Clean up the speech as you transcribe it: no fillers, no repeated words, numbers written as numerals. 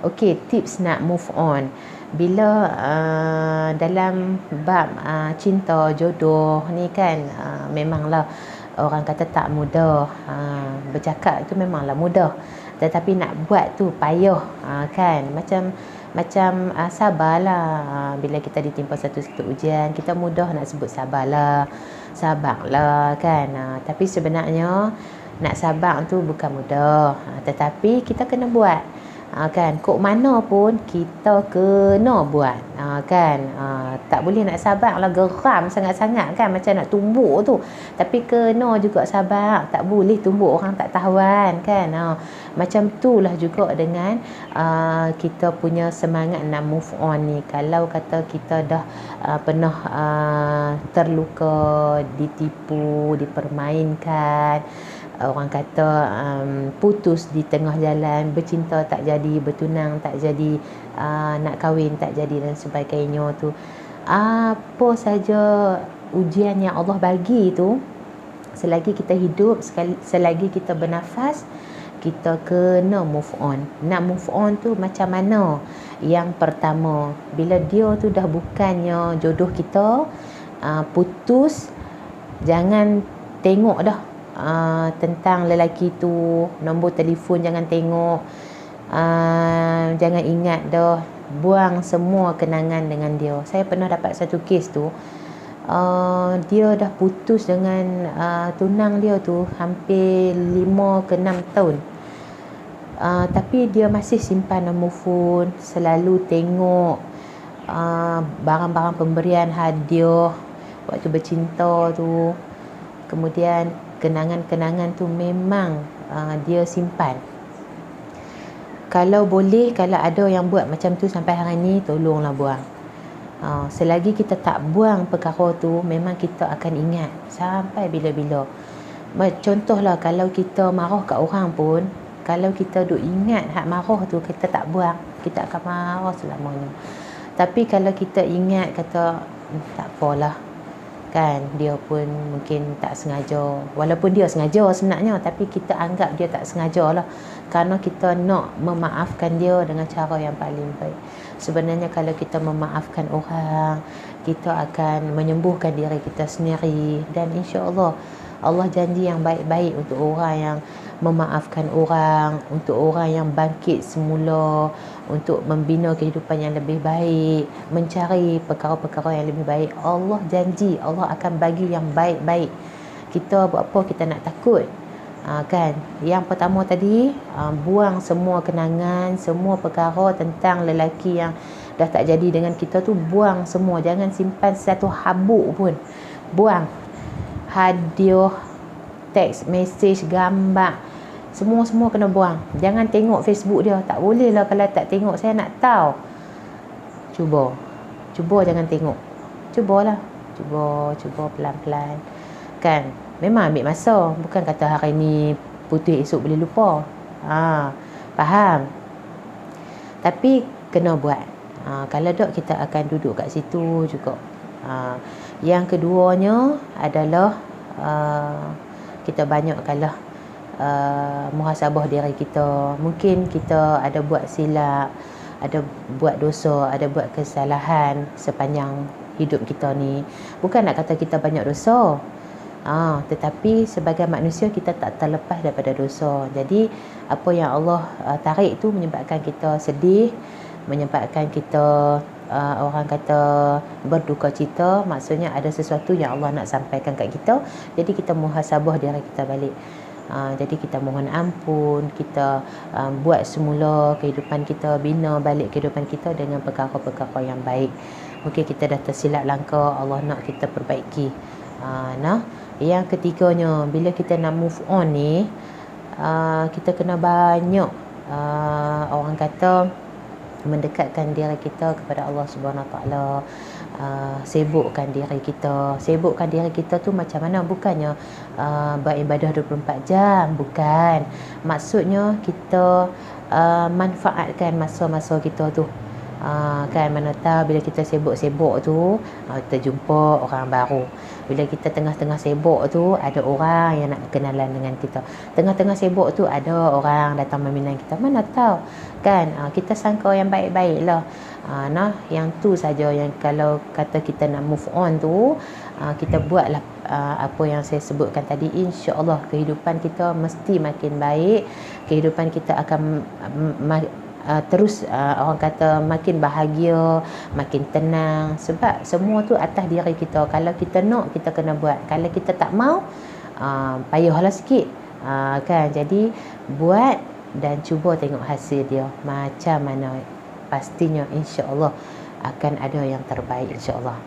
Okey, tips nak move on. Bila dalam bab cinta, jodoh ni kan, memanglah orang kata tak mudah. Bercakap tu memanglah mudah, tetapi nak buat tu payah, kan. Macam sabarlah. Bila kita ditimpa satu ujian, kita mudah nak sebut sabarlah kan. Tapi sebenarnya nak sabar tu bukan mudah, tetapi kita kena buat, kan. Kok mana pun kita kena buat, kan. Tak boleh nak sabar lah geram sangat-sangat kan, macam nak tumbuk tu. Tapi kena juga sabar, tak boleh tumbuk orang tak tahuan kan. Macam itulah juga dengan kita punya semangat nak move on ni. Kalau kata kita dah pernah terluka, ditipu, dipermainkan, orang kata putus di tengah jalan, bercinta tak jadi, bertunang tak jadi, nak kahwin tak jadi dan sebagainya tu, apa saja ujian yang Allah bagi tu, selagi kita hidup, selagi kita bernafas, kita kena move on. Nak move on tu macam mana? Yang pertama, bila dia tu dah bukannya jodoh kita, putus, jangan tengok dah tentang lelaki tu, nombor telefon jangan tengok, jangan ingat dah, buang semua kenangan dengan dia. Saya pernah dapat satu kes tu, dia dah putus dengan tunang dia tu hampir 5 ke 6 tahun, tapi dia masih simpan nombor phone, selalu tengok barang-barang pemberian hadiah waktu bercinta tu. Kemudian kenangan-kenangan tu memang dia simpan. Kalau boleh, kalau ada yang buat macam tu sampai hari ni, tolonglah buang. Selagi kita tak buang perkara tu, memang kita akan ingat sampai bila-bila. Contohlah, kalau kita marah kat orang pun, kalau kita duk ingat hak marah tu, kita tak buang, kita akan marah selamanya. Tapi kalau kita ingat, kata tak apalah kan, dia pun mungkin tak sengaja, walaupun dia sengaja sebenarnya, tapi kita anggap dia tak sengaja lah, kerana kita nak memaafkan dia dengan cara yang paling baik. Sebenarnya kalau kita memaafkan orang, kita akan menyembuhkan diri kita sendiri, dan insya-Allah Allah janji yang baik-baik untuk orang yang memaafkan orang, untuk orang yang bangkit semula, untuk membina kehidupan yang lebih baik, mencari perkara-perkara yang lebih baik. Allah janji Allah akan bagi yang baik-baik. Kita buat apa kita nak takut, kan. Yang pertama tadi, buang semua kenangan, semua perkara tentang lelaki yang dah tak jadi dengan kita tu, buang semua. Jangan simpan satu habuk pun, buang. Hadiah, teks, mesej, gambar, semua kena buang. Jangan tengok Facebook dia, tak boleh lah kalau tak tengok. Saya nak tahu. Cuba jangan tengok. Cuba pelan-pelan, kan. Memang ambil masa, bukan kata hari ni putih esok boleh lupa. Faham? Tapi kena buat. Kalau tak, kita akan duduk kat situ juga. Yang keduanya adalah kita banyakkanlah muhasabah diri kita. Mungkin kita ada buat silap, ada buat dosa, ada buat kesalahan sepanjang hidup kita ni. Bukan nak kata kita banyak dosa, tetapi sebagai manusia kita tak terlepas daripada dosa. Jadi apa yang Allah tarik tu menyebabkan kita sedih, menyebabkan kita orang kata berduka cita. Maksudnya ada sesuatu yang Allah nak sampaikan kat kita. Jadi kita muhasabah diri kita balik. Jadi kita mohon ampun, kita buat semula kehidupan kita, bina balik kehidupan kita dengan perkara-perkara yang baik. Mungkin kita dah tersilap langkah, Allah nak kita perbaiki. Yang ketiganya, bila kita nak move on ni, kita kena banyak orang kata mendekatkan diri kita kepada Allah Subhanahu Wa Taala. Sibukkan diri kita tu macam mana? Bukannya beribadah 24 jam, bukan. Maksudnya kita manfaatkan masa-masa kita tu. Kan mana tahu bila kita sibuk-sibuk tu kita jumpa orang baru. Bila kita tengah-tengah sibuk tu ada orang yang nak kenalan dengan kita. Tengah-tengah sibuk tu ada orang datang meminang kita. Mana tahu kan, kita sangka yang baik-baik lah. Yang tu saja yang kalau kata kita nak move on tu, kita buatlah apa yang saya sebutkan tadi. InsyaAllah kehidupan kita mesti makin baik. Kehidupan kita akan terus orang kata makin bahagia, makin tenang, sebab semua tu atas diri kita. Kalau kita nak, kita kena buat. Kalau kita tak mau, payahlah sikit, kan. Jadi buat dan cuba tengok hasil dia macam mana. Pastinya insya-Allah akan ada yang terbaik, insya-Allah.